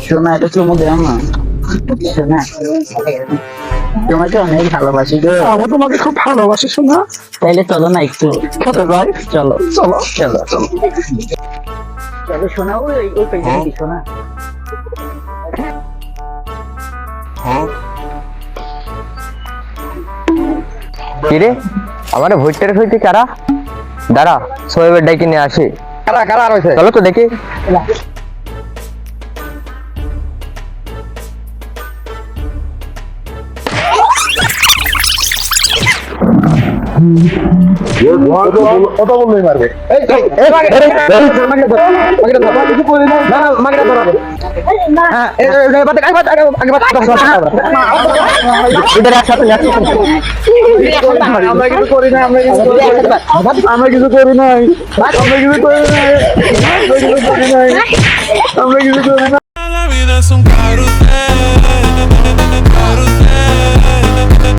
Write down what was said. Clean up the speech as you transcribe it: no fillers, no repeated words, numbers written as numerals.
শোনা, এটা চুমু দেও না। শোনা, তোমাকে অনেক ভালোবাসি গো। আমি তোমাকে খুব ভালোবাসি শোনা। তাইলে চলো না একটু খেতে যাই। চলো চলো চলো চলো চলো শোনা, ওই পেছনে কি শোনা। কিরে আমার ভোটের হইতে কারা দাঁড়া সোহেবের ডাইকে নিয়ে আসি কারা কারা রয়েছে চলো তো দেখি কথা বললেই মারবে। আমরা কিছু করি না, আমরা কিছু করি নাই, আমরা কিছু করি নাই, আমরা কিছু করি নাই, আমরা কিছু করি নাই, আমরা কিছু করি নাই।